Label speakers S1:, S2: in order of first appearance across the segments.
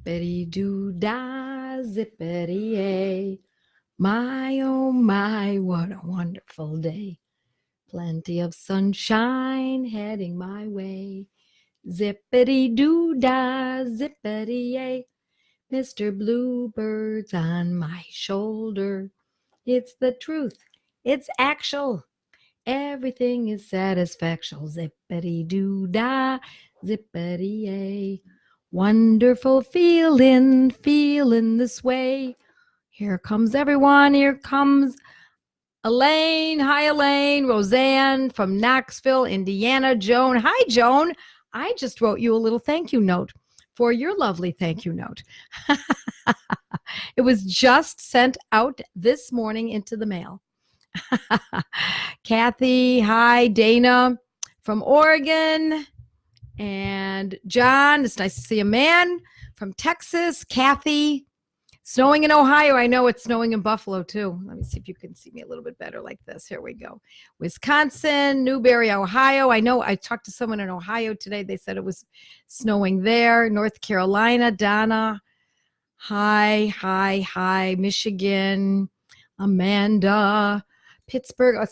S1: Zippity-doo-dah, zippity-yay. My, oh my, what a wonderful day. Plenty of sunshine heading my way. Zippity-doo-dah, zippity-yay. Mr. Bluebird's on my shoulder. It's the truth. It's actual. Everything is satisfactual. Zippity-doo-dah, zippity-yay. Wonderful feeling this way. Here comes everyone. Here comes Elaine. Hi, Elaine. Roseanne from Knoxville, Indiana. Joan. Hi, Joan. I just wrote you a little thank you note for your lovely thank you note. It was just sent out this morning into the mail. Kathy. Hi, Dana from Oregon. And John, it's nice to see a man from Texas. Kathy, snowing in Ohio. I know it's snowing in Buffalo too. Let me see if you can see me a little bit better like this. Here we go. Wisconsin, Newberry, Ohio. I know I talked to someone in Ohio today. They said it was snowing there. North Carolina, Donna. Hi. Michigan, Amanda, Pittsburgh. Oh,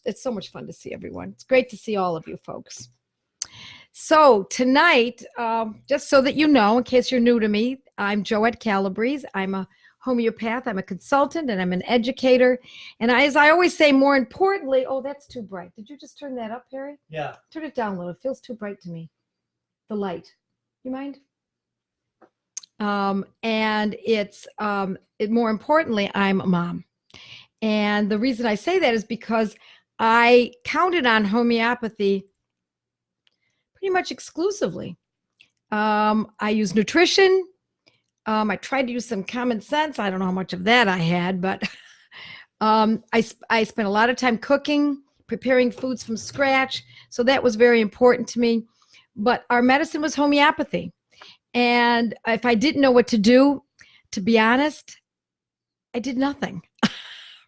S1: it's so much fun to see everyone. It's great to see all of you folks. So tonight, just so that you know, in case you're new to me, I'm Joette Calabrese. I'm a homeopath. I'm a consultant, and I'm an educator. And as I always say, more importantly, oh, that's too bright. Did you just turn that up, Harry?
S2: Yeah.
S1: Turn it down a little. It feels too bright to me. The light. You mind? And it's more importantly, I'm a mom. And the reason I say that is because I counted on homeopathy pretty much exclusively. I use nutrition. I tried to use some common sense. I don't know how much of that I had, but I spent a lot of time cooking, preparing foods from scratch. So that was very important to me. But our medicine was homeopathy. And if I didn't know what to do, to be honest, I did nothing,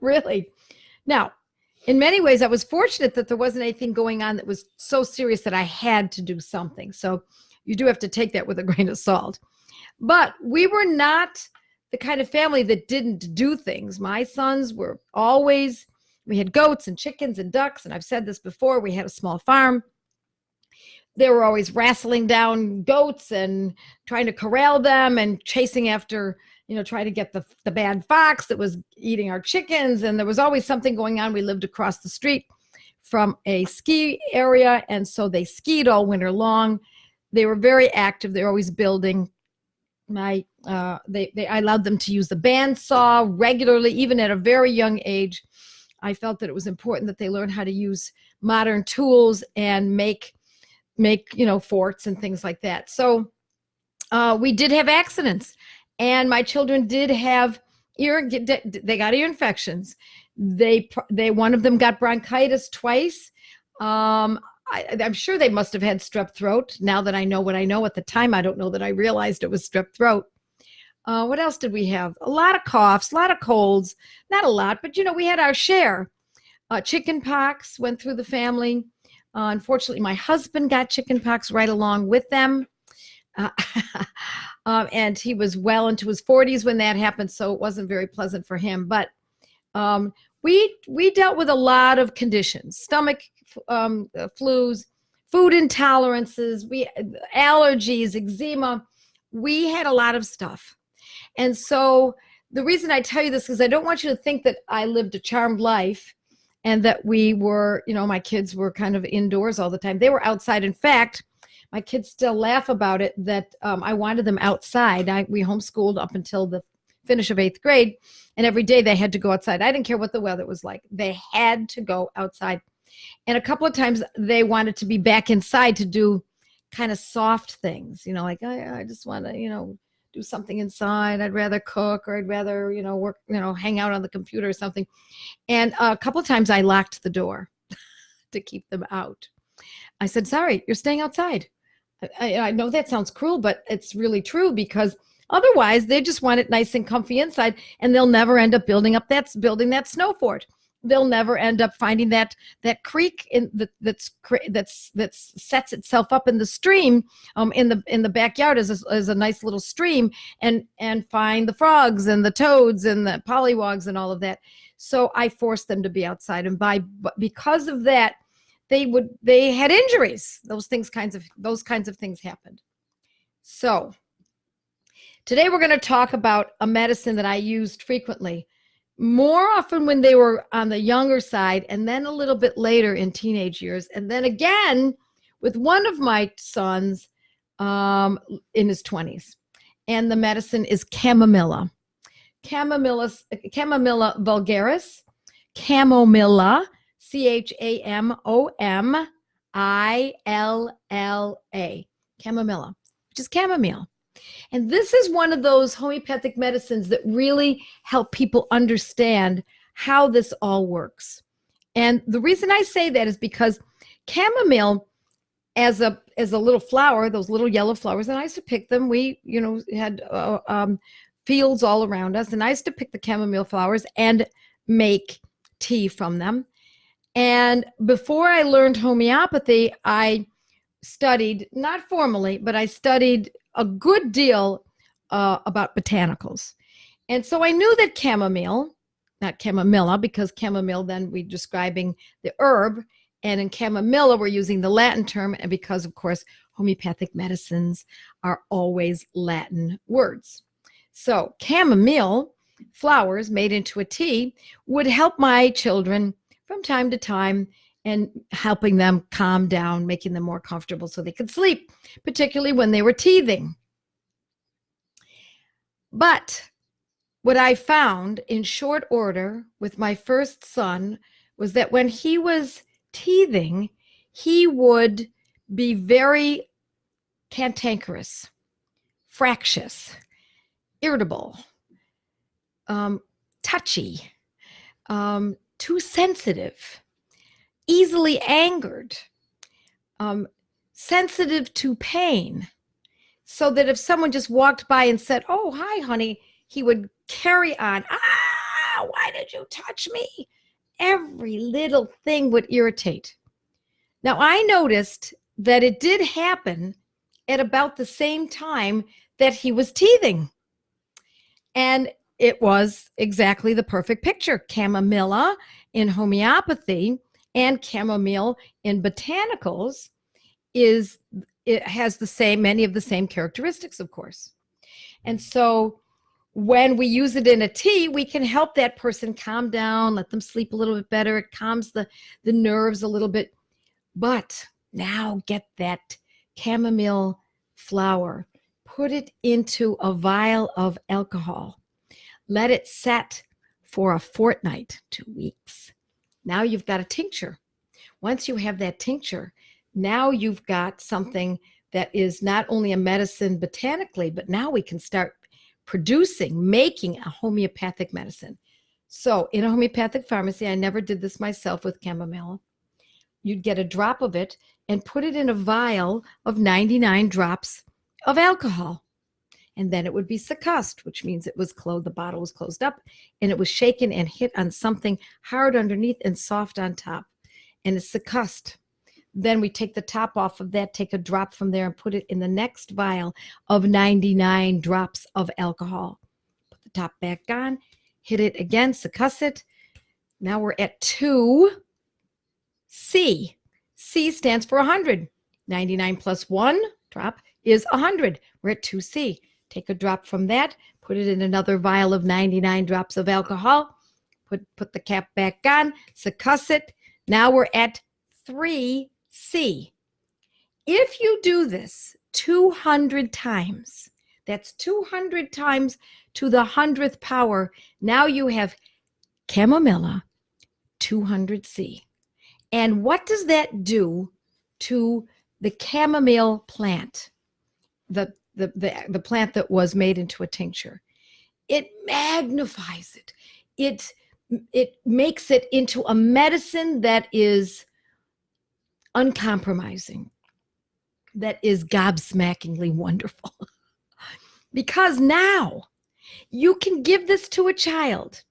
S1: really. Now, in many ways, I was fortunate that there wasn't anything going on that was so serious that I had to do something. So you do have to take that with a grain of salt. But we were not the kind of family that didn't do things. My sons were always, we had goats and chickens and ducks. And I've said this before, we had a small farm. They were always wrestling down goats and trying to corral them and chasing after, trying to get the bad fox that was eating our chickens. And there was always something going on. We lived across the street from a ski area. And so they skied all winter long. They were very active. They were always building. I allowed them to use the bandsaw regularly, even at a very young age. I felt that it was important that they learn how to use modern tools and make forts and things like that. So we did have accidents, and my children did have they got ear infections. One of them got bronchitis twice. I'm sure they must have had strep throat. Now that I know what I know, at the time, I don't know that I realized it was strep throat. What else did we have? A lot of coughs, a lot of colds, not a lot, but we had our share. Chicken pox went through the family. Unfortunately, my husband got chicken pox right along with them. And he was well into his 40s when that happened, so it wasn't very pleasant for him. But we dealt with a lot of conditions, stomach flus, food intolerances, allergies, eczema. We had a lot of stuff. And so the reason I tell you this is I don't want you to think that I lived a charmed life and that we were, my kids were kind of indoors all the time. They were outside. In fact, my kids still laugh about it that I wanted them outside. We homeschooled up until the finish of 8th grade, and every day they had to go outside. I didn't care what the weather was like. They had to go outside. And a couple of times they wanted to be back inside to do kind of soft things, like I just want to, do something inside. I'd rather cook, or I'd rather, work, hang out on the computer or something. And a couple of times I locked the door to keep them out. I said, sorry, you're staying outside. I know that sounds cruel, but it's really true, because otherwise they just want it nice and comfy inside, and they'll never end up building that snow fort. they'll never end up finding that creek that sets itself up in the stream, in the backyard as a nice little stream, and find the frogs and the toads and the pollywogs and all of that. So I forced them to be outside, and because of that, they had injuries. Those kinds of things happened. So today we're going to talk about a medicine that I used frequently, more often when they were on the younger side, and then a little bit later in teenage years, and then again with one of my sons in his 20s. And the medicine is chamomilla. Chamomilla vulgaris, chamomilla, chamomilla, chamomilla, which is chamomile. And this is one of those homeopathic medicines that really help people understand how this all works. And the reason I say that is because chamomile, as a little flower, those little yellow flowers, and I used to pick them. We, had fields all around us, and I used to pick the chamomile flowers and make tea from them. And before I learned homeopathy, I studied, not formally, but I studied a good deal about botanicals. And so I knew that chamomile, not chamomilla, because chamomile, then we're describing the herb, and in chamomilla, we're using the Latin term, and because, of course, homeopathic medicines are always Latin words. So chamomile flowers made into a tea would help my children from time to time, and helping them calm down, making them more comfortable so they could sleep, particularly when they were teething. But what I found in short order with my first son was that when he was teething, he would be very cantankerous, fractious, irritable, touchy, too sensitive, easily angered, sensitive to pain, so that if someone just walked by and said, "Oh, hi, honey," he would carry on. Why did you touch me? Every little thing would irritate. Now, I noticed that it did happen at about the same time that he was teething. And it was exactly the perfect picture. Chamomilla in homeopathy and chamomile in botanicals has many of the same characteristics, of course. And so when we use it in a tea, we can help that person calm down, let them sleep a little bit better. It calms the nerves a little bit. But now get that chamomile flower, put it into a vial of alcohol. Let it set for a fortnight, 2 weeks. Now you've got a tincture. Once you have that tincture, now you've got something that is not only a medicine botanically, but now we can start making a homeopathic medicine. So in a homeopathic pharmacy, I never did this myself with chamomile. You'd get a drop of it and put it in a vial of 99 drops of alcohol. And then it would be succussed, which means the bottle was closed up, and it was shaken and hit on something hard underneath and soft on top. And it's succussed. Then we take the top off of that, take a drop from there, and put it in the next vial of 99 drops of alcohol. Put the top back on, hit it again, succuss it. Now we're at 2C. C stands for 100. 99 plus 1 drop is 100. We're at 2C. Take a drop from that, put it in another vial of 99 drops of alcohol, put the cap back on, succuss it. Now we're at 3C. If you do this 200 times, that's 200 times to the 100th power, now you have chamomilla 200C. And what does that do to the chamomile plant, the plant that was made into a tincture? It magnifies it. It makes it into a medicine that is uncompromising, that is gobsmackingly wonderful. Because now you can give this to a child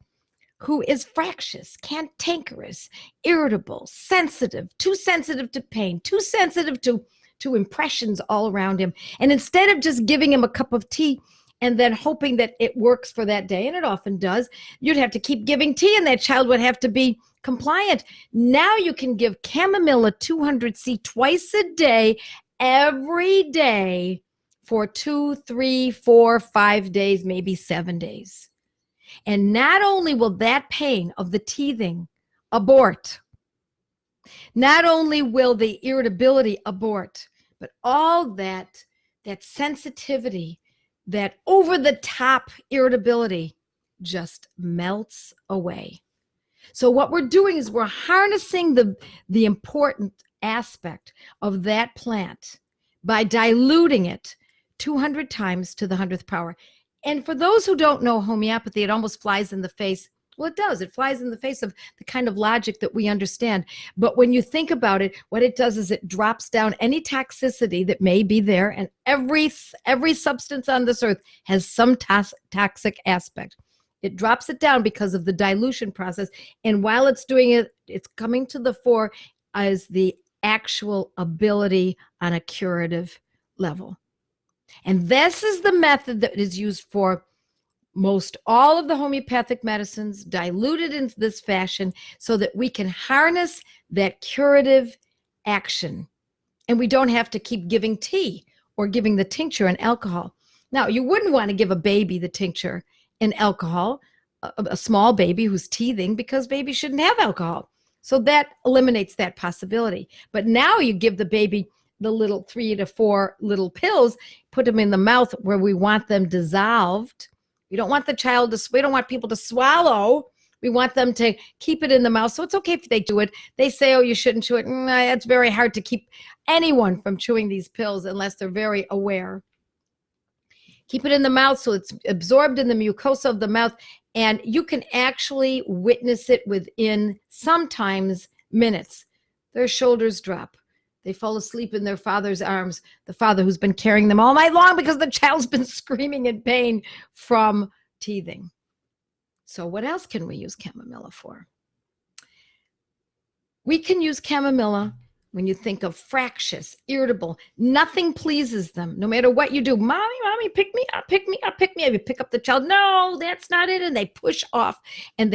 S1: who is fractious, cantankerous, irritable, sensitive, too sensitive to pain, too sensitive to impressions all around him. And instead of just giving him a cup of tea and then hoping that it works for that day, and it often does, you'd have to keep giving tea and that child would have to be compliant. Now you can give chamomilla 200C twice a day, every day for 2, 3, 4, 5 days, maybe 7 days. And not only will that pain of the teething abort, not only will the irritability abort, but all that sensitivity, that over-the-top irritability just melts away. So what we're doing is we're harnessing the important aspect of that plant by diluting it 200 times to the 100th power. And for those who don't know homeopathy, it almost flies in the face. Well, it does. It flies in the face of the kind of logic that we understand. But when you think about it, what it does is it drops down any toxicity that may be there. And every substance on this earth has some toxic aspect. It drops it down because of the dilution process. And while it's doing it, it's coming to the fore as the actual ability on a curative level. And this is the method that is used for most all of the homeopathic medicines, diluted in this fashion so that we can harness that curative action. And we don't have to keep giving tea or giving the tincture and alcohol. Now, you wouldn't want to give a baby the tincture and alcohol, a small baby who's teething, because babies shouldn't have alcohol. So that eliminates that possibility. But now you give the baby the little 3 to 4 little pills, put them in the mouth where we want them dissolved. We don't want we don't want people to swallow. We want them to keep it in the mouth. So it's okay if they do it. They say, oh, you shouldn't chew it. It's very hard to keep anyone from chewing these pills unless they're very aware. Keep it in the mouth so it's absorbed in the mucosa of the mouth. And you can actually witness it within sometimes minutes. Their shoulders drop. They fall asleep in their father's arms, the father who's been carrying them all night long because the child's been screaming in pain from teething. So what else can we use chamomilla for? We can use chamomilla when you think of fractious, irritable, nothing pleases them, no matter what you do. Mommy, pick me up, pick me up, pick me up. You pick up the child. No, that's not it. And they push off and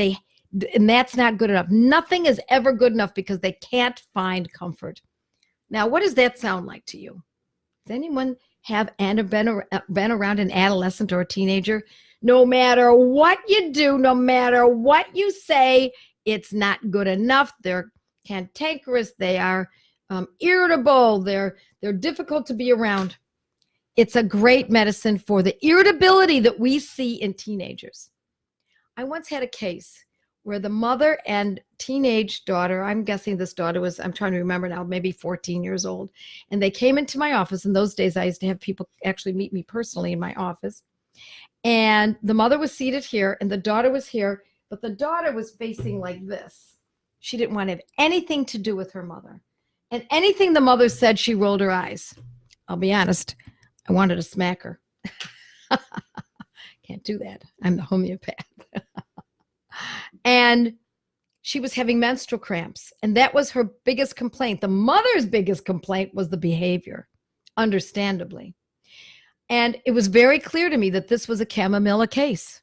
S1: that's not good enough. Nothing is ever good enough because they can't find comfort. Now, what does that sound like to you? Does anyone have been around an adolescent or a teenager? No matter what you do, no matter what you say, it's not good enough. They're cantankerous. They are irritable. They're difficult to be around. It's a great medicine for the irritability that we see in teenagers. I once had a case where the mother and teenage daughter, I'm guessing this daughter was, I'm trying to remember now, maybe 14 years old. And they came into my office. In those days, I used to have people actually meet me personally in my office. And the mother was seated here and the daughter was here, but the daughter was facing like this. She didn't want to have anything to do with her mother. And anything the mother said, she rolled her eyes. I'll be honest, I wanted to smack her. Can't do that. I'm the homeopath. And she was having menstrual cramps. And that was her biggest complaint. The mother's biggest complaint was the behavior, understandably. And it was very clear to me that this was a chamomilla case.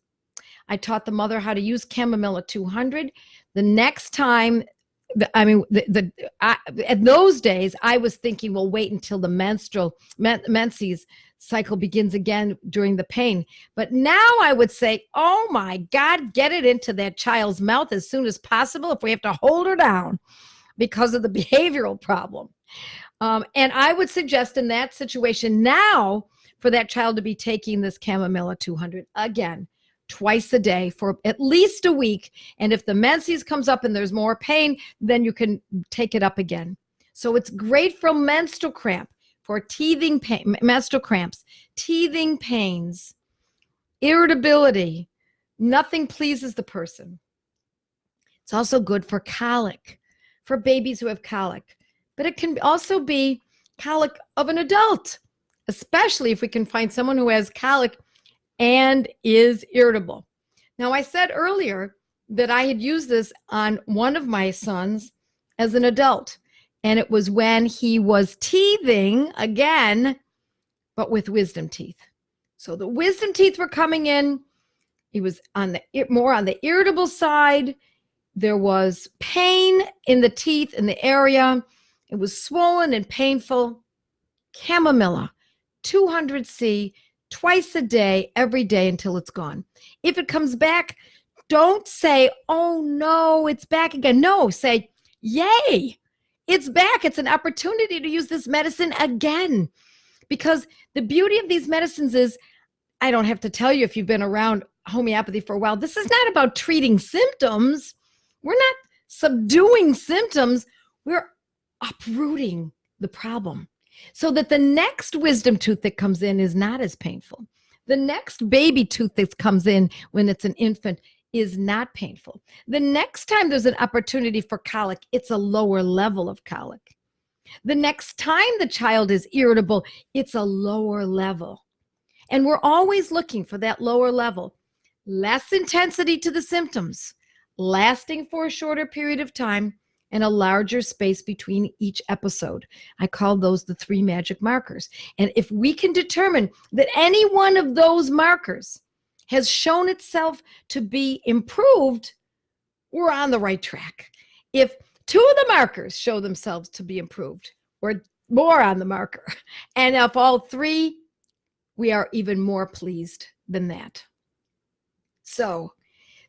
S1: I taught the mother how to use chamomilla 200. The next time, at those days, I was thinking, well, wait until the menses cycle begins again during the pain. But now I would say, oh my God, get it into that child's mouth as soon as possible if we have to hold her down because of the behavioral problem. And I would suggest in that situation now for that child to be taking this chamomilla 200 again, twice a day for at least a week. And if the menses comes up and there's more pain, then you can take it up again. So it's great for menstrual cramp, for teething pain, menstrual cramps, teething pains, irritability. Nothing pleases the person. It's also good for colic, for babies who have colic. But it can also be colic of an adult, especially if we can find someone who has colic and is irritable. Now, I said earlier that I had used this on one of my sons as an adult. And it was when he was teething again, but with wisdom teeth. So the wisdom teeth were coming in. He was more on the irritable side. There was pain in the teeth, in the area. It was swollen and painful. Chamomilla, 200C, twice a day, every day until it's gone. If it comes back, don't say, oh no, it's back again. No, say, yay, it's back. It's an opportunity to use this medicine again. Because the beauty of these medicines is, I don't have to tell you if you've been around homeopathy for a while, this is not about treating symptoms. We're not subduing symptoms. We're uprooting the problem so that the next wisdom tooth that comes in is not as painful. The next baby tooth that comes in when it's an infant is not painful. The next time there's an opportunity for colic, it's a lower level of colic. The next time the child is irritable, it's a lower level. And we're always looking for that lower level. Less intensity to the symptoms, lasting for a shorter period of time, and a larger space between each episode. I call those the 3 magic markers. And if we can determine that any one of those markers has shown itself to be improved, we're on the right track. If 2 of the markers show themselves to be improved, we're more on the marker. And if all 3, we are even more pleased than that. So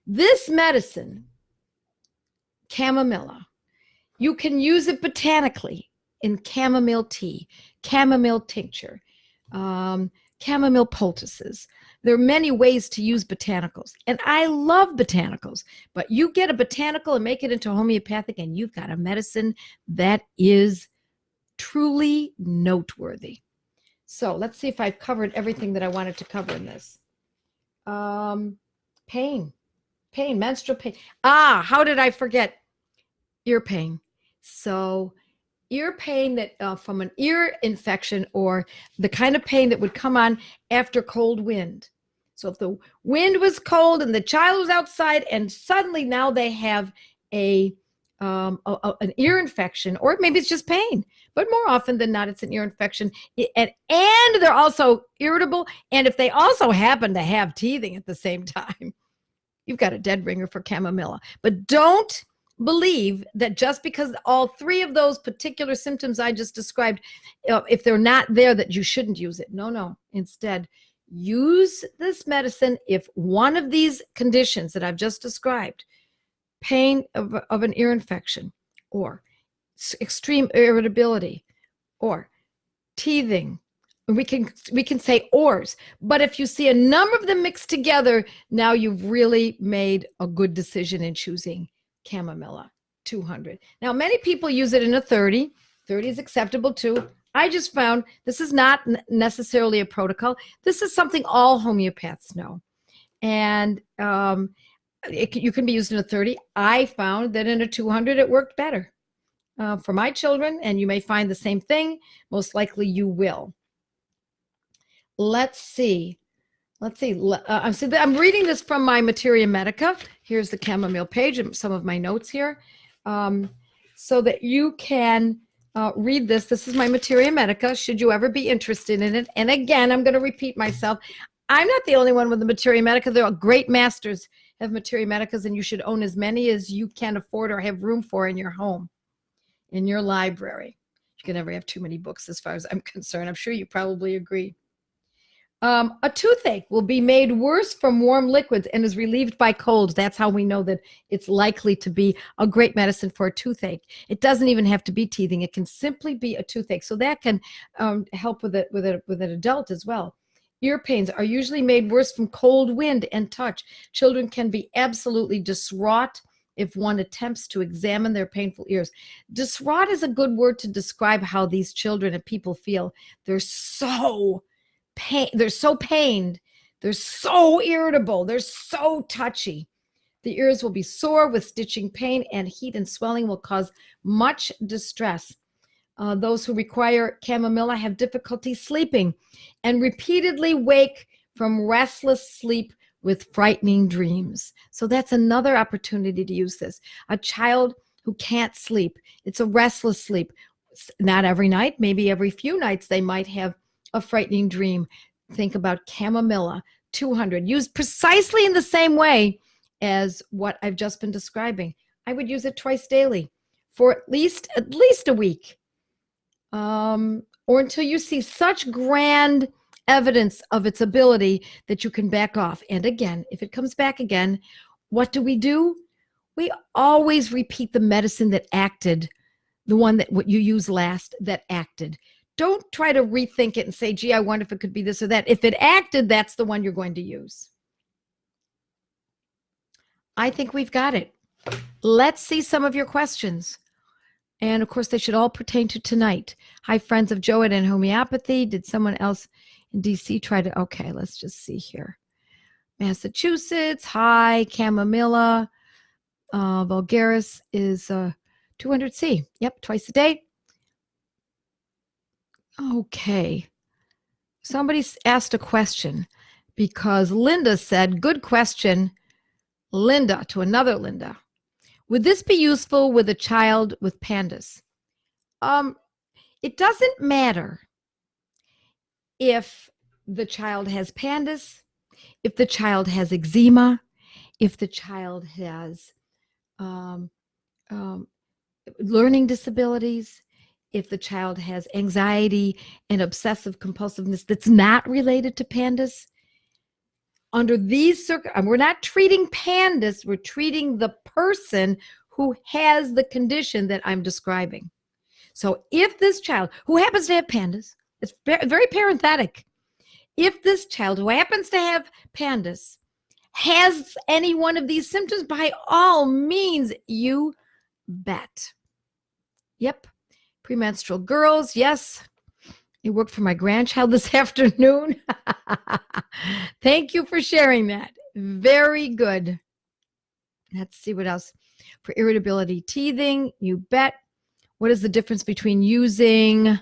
S1: this medicine, chamomilla, you can use it botanically in chamomile tea, chamomile tincture, chamomile poultices. There are many ways to use botanicals. And I love botanicals, but you get a botanical and make it into homeopathic and you've got a medicine that is truly noteworthy. So let's see if I've covered everything that I wanted to cover in this. Pain, menstrual pain. How did I forget? Ear pain. So ear pain that from an ear infection or the kind of pain that would come on after cold wind. So if the wind was cold and the child was outside and suddenly now they have an ear infection, or maybe it's just pain, but more often than not, it's an ear infection. And they're also irritable. And if they also happen to have teething at the same time, you've got a dead ringer for chamomilla. But don't believe that just because all 3 of those particular symptoms I just described, if they're not there, that you shouldn't use it. No. Instead, use this medicine if one of these conditions that I've just described, pain of an ear infection, or extreme irritability, or teething. We can say ors, but if you see a number of them mixed together, now you've really made a good decision in choosing chamomilla 200. Now, many people use it in a 30. 30 is acceptable too. I just found this is not necessarily a protocol. This is something all homeopaths know. And you can be used in a 30. I found that in a 200, it worked better for my children, and you may find the same thing. Most likely you will. Let's see. I'm reading this from my Materia Medica. Here's the chamomile page and some of my notes here, so that you can read this. This is my Materia Medica, should you ever be interested in it. And again, I'm going to repeat myself. I'm not the only one with the Materia Medica. There are great masters have Materia Medicas, and you should own as many as you can afford or have room for in your home, in your library. You can never have too many books as far as I'm concerned. I'm sure you probably agree. A toothache will be made worse from warm liquids and is relieved by cold. That's how we know that it's likely to be a great medicine for a toothache. It doesn't even have to be teething. It can simply be a toothache. So that can help with an adult as well. Ear pains are usually made worse from cold wind and touch. Children can be absolutely distraught if one attempts to examine their painful ears. Distraught is a good word to describe how these children and people feel. They're so pained, they're so irritable, they're so touchy. The ears will be sore with stitching pain, and heat and swelling will cause much distress. Those who require chamomilla have difficulty sleeping and repeatedly wake from restless sleep with frightening dreams. So that's another opportunity to use this. A child who can't sleep. It's a restless sleep. Not every night, maybe every few nights they might have a frightening dream. Think about chamomilla, 200, used precisely in the same way as what I've just been describing. I would use it twice daily for at least a week, or until you see such grand evidence of its ability that you can back off. And again, if it comes back again, what do? We always repeat the medicine that acted, the one that what you used last that acted. Don't try to rethink it and say, gee, I wonder if it could be this or that. If it acted, that's the one you're going to use. I think we've got it. Let's see some of your questions. And of course, they should all pertain to tonight. Hi, friends of Joette and homeopathy. Did someone else in DC try to? Okay, let's just see here. Massachusetts. Hi, chamomilla. Vulgaris is 200C. Yep, twice a day. Okay. Somebody asked a question because Linda said, good question, Linda, to another Linda. Would this be useful with a child with pandas? It doesn't matter if the child has pandas, if the child has eczema, if the child has learning disabilities, if the child has anxiety and obsessive compulsiveness that's not related to pandas. Under these circumstances, we're not treating pandas, we're treating the person who has the condition that I'm describing. So if this child who happens to have pandas, it's very parenthetic. If this child who happens to have pandas has any one of these symptoms, by all means, you bet. Yep. Premenstrual girls, yes. It worked for my grandchild this afternoon. Thank you for sharing that. Very good. Let's see what else. For irritability, teething, you bet. What is the difference between using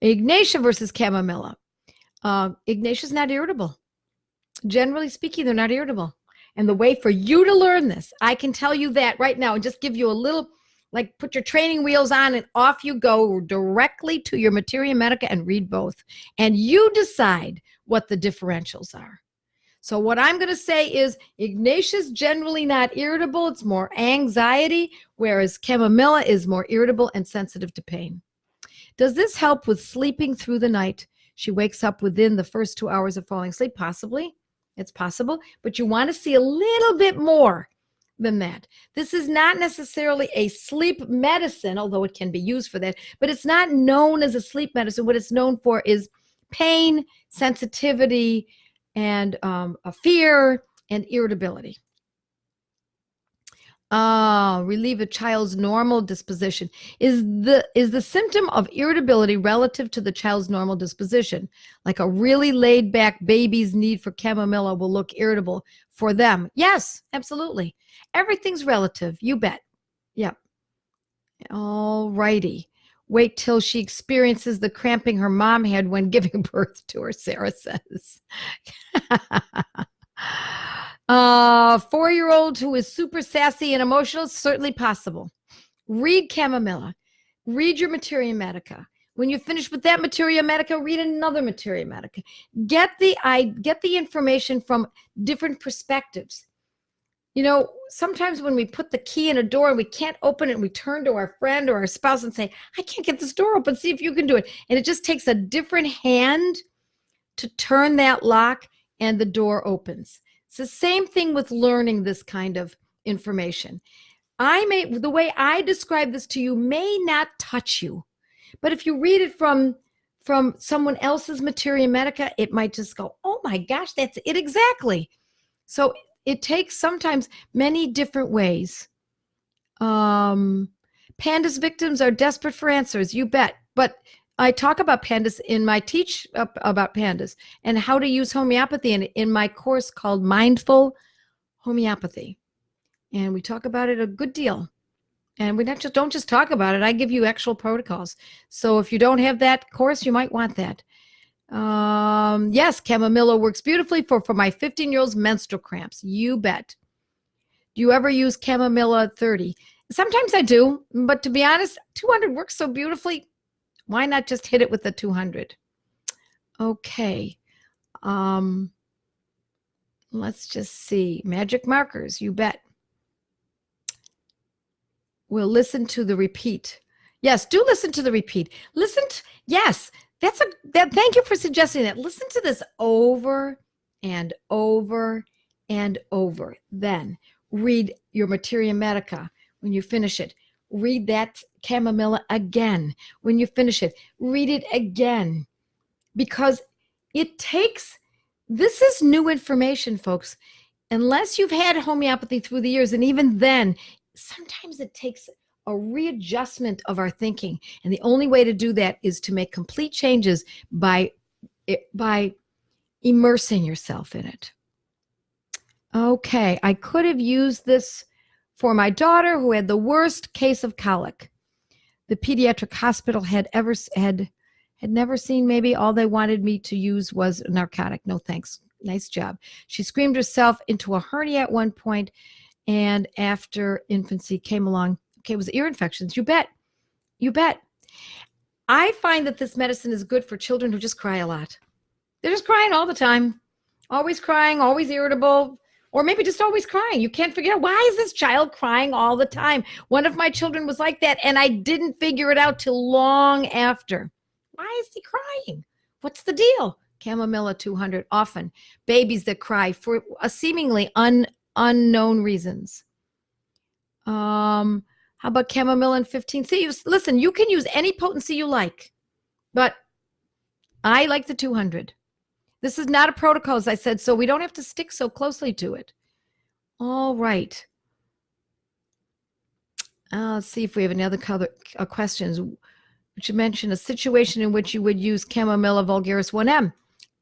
S1: Ignatia versus chamomilla? Ignatia is not irritable. Generally speaking, they're not irritable. And the way for you to learn this, I can tell you that right now and just give you a little, like put your training wheels on and off you go directly to your Materia Medica and read both. And you decide what the differentials are. So what I'm going to say is Ignatia's generally not irritable. It's more anxiety, whereas chamomilla is more irritable and sensitive to pain. Does this help with sleeping through the night? She wakes up within the first 2 hours of falling asleep. Possibly. It's possible. But you want to see a little bit more than that. This is not necessarily a sleep medicine, although it can be used for that, but it's not known as a sleep medicine. What it's known for is pain, sensitivity, and a fear and irritability. Relieve a child's normal disposition. Is the symptom of irritability relative to the child's normal disposition? Like a really laid back baby's need for chamomilla will look irritable for them. Yes, absolutely. Everything's relative. You bet. Yep. All righty. Wait till she experiences the cramping her mom had when giving birth to her, Sarah says. 4-year-old who is super sassy and emotional, certainly possible. Read chamomilla. Read your Materia Medica. When you finish with that Materia Medica, read another Materia Medica. Get the information from different perspectives. You know, sometimes when we put the key in a door and we can't open it, and we turn to our friend or our spouse and say, I can't get this door open. See if you can do it. And it just takes a different hand to turn that lock and the door opens. It's the same thing with learning this kind of information. The way I describe this to you may not touch you, but if you read it from someone else's Materia Medica, it might just go, oh my gosh, that's it exactly. So it takes sometimes many different ways. Pandas victims are desperate for answers, you bet. But I talk about pandas in my teach about pandas and how to use homeopathy in my course called Mindful Homeopathy. And we talk about it a good deal. And we don't just talk about it. I give you actual protocols. So if you don't have that course, you might want that. Yes, chamomilla works beautifully for my 15-year-old's menstrual cramps. You bet. Do you ever use chamomilla 30? Sometimes I do, but to be honest, 200 works so beautifully. Why not just hit it with the 200? Okay. Let's just see. Magic markers, you bet. We'll listen to the repeat. Yes, do listen to the repeat. Yes, thank you for suggesting that. Listen to this over and over and over. Then read your Materia Medica when you finish it. Read that chamomilla again. When you finish it, read it again. Because this is new information, folks. Unless you've had homeopathy through the years, and even then, sometimes it takes a readjustment of our thinking. And the only way to do that is to make complete changes by immersing yourself in it. Okay, I could have used this for my daughter who had the worst case of colic. The pediatric hospital had never seen. Maybe all they wanted me to use was a narcotic. No thanks. Nice job. She screamed herself into a hernia at one point, and after infancy came along. Okay, it was ear infections. You bet. You bet. I find that this medicine is good for children who just cry a lot. They're just crying all the time. Always crying, always irritable, or maybe just always crying. You can't figure out, why is this child crying all the time? One of my children was like that, and I didn't figure it out till long after. Why is he crying? What's the deal? Chamomilla 200, often. Babies that cry for seemingly unknown reasons. How about chamomilla and 15? See, listen, you can use any potency you like, but I like the 200. This is not a protocol, as I said, so we don't have to stick so closely to it. All right. Let's see if we have any other questions. Would you mention a situation in which you would use chamomilla vulgaris 1M?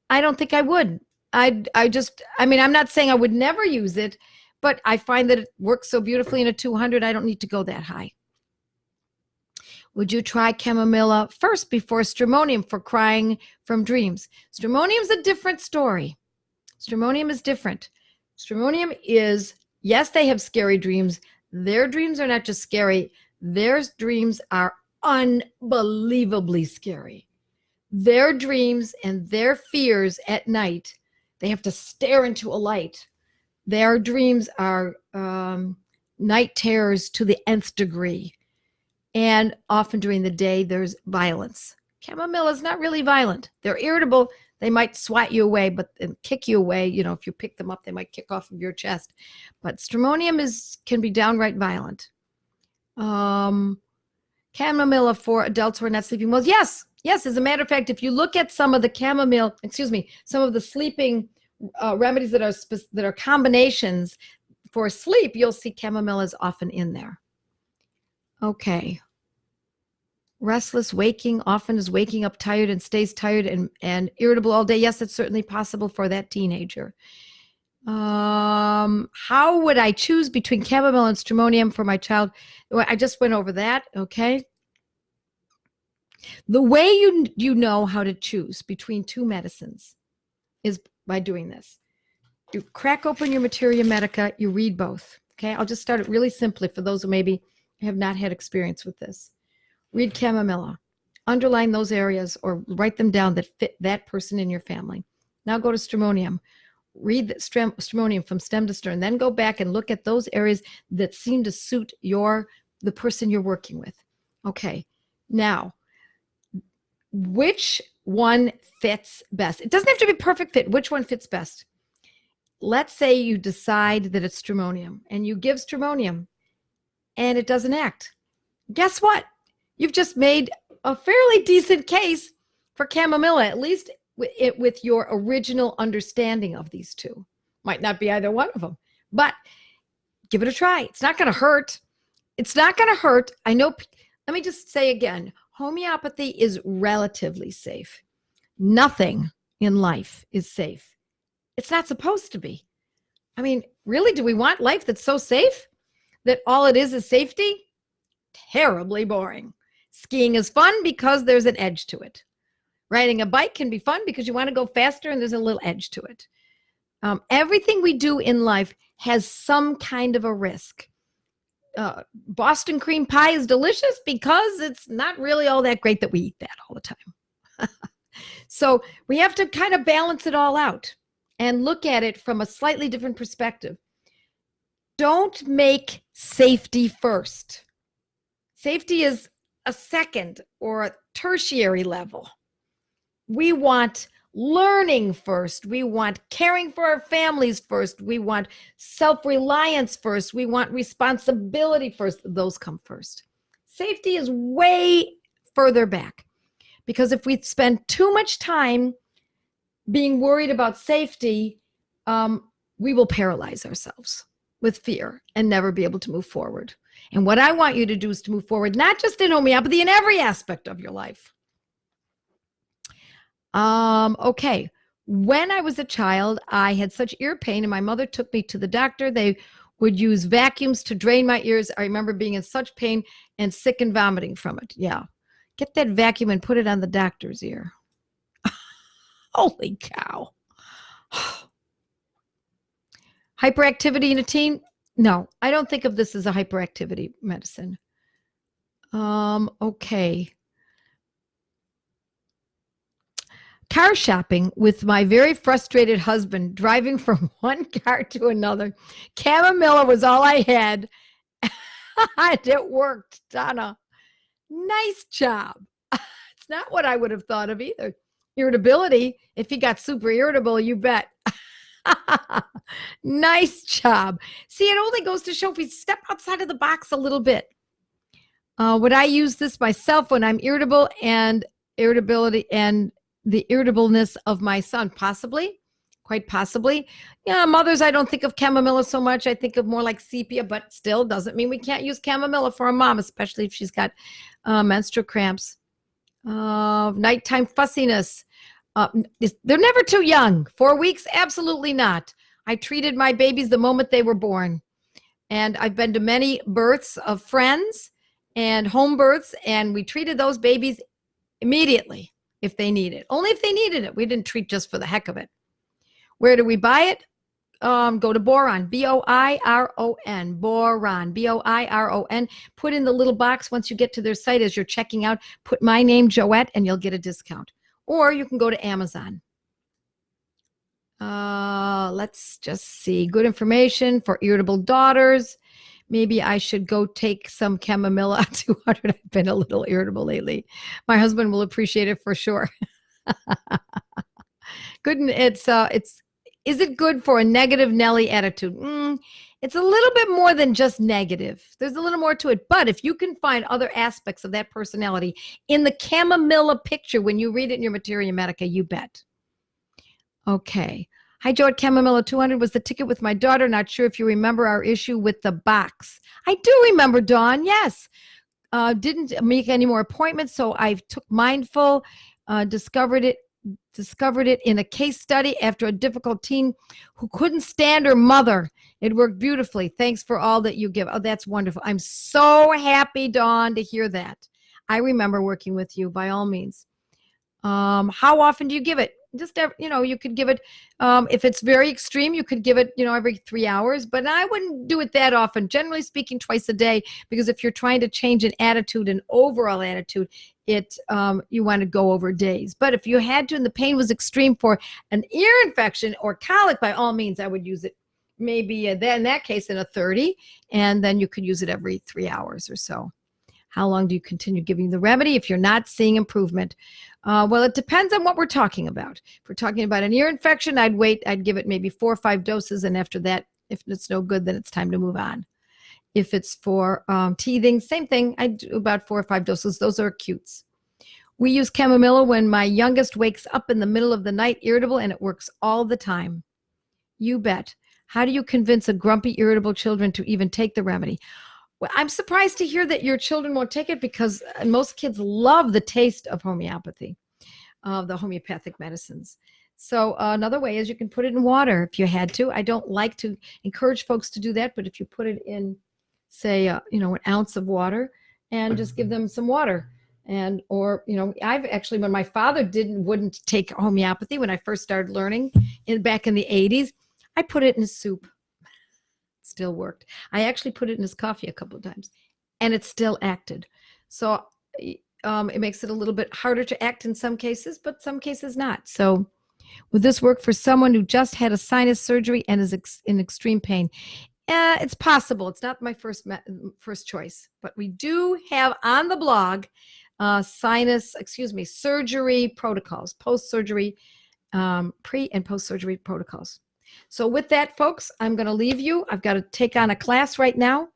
S1: I don't think I would. I'm not saying I would never use it, but I find that it works so beautifully in a 200, I don't need to go that high. Would you try chamomilla first before stramonium for crying from dreams? Stramonium is a different story. Stramonium is different. Stramonium is, yes, they have scary dreams. Their dreams are not just scary. Their dreams are unbelievably scary. Their dreams and their fears at night, they have to stare into a light. Their dreams are night terrors to the nth degree. And often during the day, there's violence. Chamomilla is not really violent. They're irritable. They might swat you away, but kick you away. You know, if you pick them up, they might kick off of your chest. But stramonium can be downright violent. Chamomilla for adults who are not sleeping well. Yes. As a matter of fact, if you look at some of the some of the sleeping remedies that are combinations for sleep, you'll see chamomilla is often in there. Okay. Restless waking often is waking up tired and stays tired and irritable all day. Yes, it's certainly possible for that teenager. How would I choose between chamomilla and stramonium for my child? I just went over that. Okay. The way you know how to choose between two medicines is by doing this. You crack open your Materia Medica, you read both. Okay, I'll just start it really simply for those who maybe have not had experience with this. Read chamomilla, underline those areas or write them down that fit that person in your family. Now go to stramonium. Read the stramonium from stem to stern. Then go back and look at those areas that seem to suit the person you're working with. Okay, now, which one fits best? It doesn't have to be perfect fit. Which one fits best? Let's say you decide that it's stramonium and you give stramonium and it doesn't act. Guess what? You've just made a fairly decent case for chamomilla, at least with your original understanding of these two. Might not be either one of them, but give it a try. It's not going to hurt. It's not going to hurt. I know. Let me just say again, homeopathy is relatively safe. Nothing in life is safe. It's not supposed to be. I mean, really, do we want life that's so safe that all it is safety? Terribly boring. Skiing is fun because there's an edge to it. Riding a bike can be fun because you want to go faster and there's a little edge to it. Everything we do in life has some kind of a risk. Boston cream pie is delicious because it's not really all that great that we eat that all the time. So we have to kind of balance it all out and look at it from a slightly different perspective. Don't make safety first. Safety is a second or a tertiary level. We want learning first. We want caring for our families first. We want self-reliance first. We want responsibility first. Those come first. Safety is way further back, because if we spend too much time being worried about safety, we will paralyze ourselves with fear and never be able to move forward. And what I want you to do is to move forward, not just in homeopathy, in every aspect of your life. Okay. When I was a child, I had such ear pain and my mother took me to the doctor. They would use vacuums to drain my ears. I remember being in such pain and sick and vomiting from it. Yeah. Get that vacuum and put it on the doctor's ear. Holy cow. Hyperactivity in a teen? No, I don't think of this as a hyperactivity medicine. Okay. Car shopping with my very frustrated husband, driving from one car to another. Chamomilla was all I had. And it worked, Donna. Nice job. It's not what I would have thought of either. Irritability, if he got super irritable, you bet. Nice job. See, it only goes to show if we step outside of the box a little bit. Would I use this myself when I'm irritable and irritability and the irritableness of my son? Possibly, quite possibly. Yeah, mothers, I don't think of chamomilla so much. I think of more like sepia, but still doesn't mean we can't use chamomilla for a mom, especially if she's got menstrual cramps. Nighttime fussiness. They're never too young. 4 weeks? Absolutely not. I treated my babies the moment they were born. And I've been to many births of friends and home births, and we treated those babies immediately if they needed it. Only if they needed it. We didn't treat just for the heck of it. Where do we buy it? Go to Boiron, B-O-I-R-O-N, Boiron, B-O-I-R-O-N. Put in the little box once you get to their site as you're checking out. Put my name, Joette, and you'll get a discount. Or you can go to Amazon. Let's just see. Good information for irritable daughters. Maybe I should go take some chamomilla 200. I've been a little irritable lately. My husband will appreciate it for sure. Good. Is it good for a negative Nelly attitude? It's a little bit more than just negative. There's a little more to it. But if you can find other aspects of that personality in the chamomilla picture when you read it in your Materia Medica, you bet. Okay. Hi, Joette. Chamomilla 200 was the ticket with my daughter. Not sure if you remember our issue with the box. I do remember, Dawn. Yes. Didn't make any more appointments, so I took Mindful, discovered it in a case study after a difficult teen who couldn't stand her mother. It worked beautifully. Thanks for all that you give. Oh, that's wonderful. I'm so happy, Dawn, to hear that. I remember working with you, by all means. How often do you give it? Just, you could give it, if it's very extreme, you could give it, every 3 hours, but I wouldn't do it that often. Generally speaking, twice a day, because if you're trying to change an attitude, an overall attitude, you want to go over days. But if you had to, and the pain was extreme for an ear infection or colic, by all means, I would use it maybe in that case in a 30, and then you could use it every 3 hours or so. How long do you continue giving the remedy if you're not seeing improvement? Well, it depends on what we're talking about. If we're talking about an ear infection, I'd give it maybe 4 or 5 doses. And after that, if it's no good, then it's time to move on. If it's for teething, same thing. I do about 4 or 5 doses. Those are acutes. We use chamomilla when my youngest wakes up in the middle of the night irritable, and it works all the time. You bet. How do you convince a grumpy, irritable children to even take the remedy? Well, I'm surprised to hear that your children won't take it, because most kids love the taste of homeopathy, the homeopathic medicines. So another way is you can put it in water if you had to. I don't like to encourage folks to do that, but if you put it in, say, an ounce of water and just give them some water And, or, I've actually, when my father wouldn't take homeopathy, when I first started learning back in the 80s, I put it in his soup. It still worked. I actually put it in his coffee a couple of times and it still acted. So it makes it a little bit harder to act in some cases, but some cases not. So would this work for someone who just had a sinus surgery and is in extreme pain? It's possible. It's not my first choice, but we do have on the blog surgery protocols, post-surgery, pre and post-surgery protocols. So with that, folks, I'm going to leave you. I've got to take on a class right now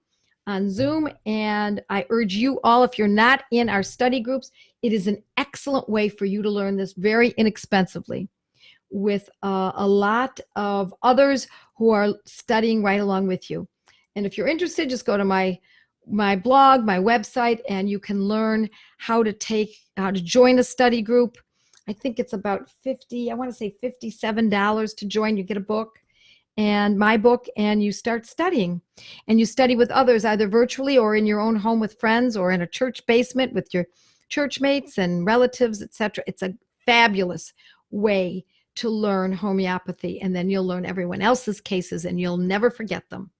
S1: on Zoom, and I urge you all, if you're not in our study groups, it is an excellent way for you to learn this very inexpensively with a lot of others who are studying right along with you. And if you're interested, just go to my blog, my website, and you can learn how to join a study group. I think it's about $57 to join. You get a book and my book, and you start studying. And you study with others, either virtually or in your own home with friends or in a church basement with your church mates and relatives, etc. It's a fabulous way to learn homeopathy, and then you'll learn everyone else's cases and you'll never forget them.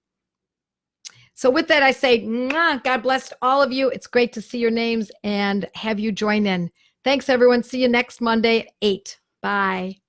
S1: So with that, I say, God bless all of you. It's great to see your names and have you join in. Thanks, everyone. See you next Monday at 8. Bye.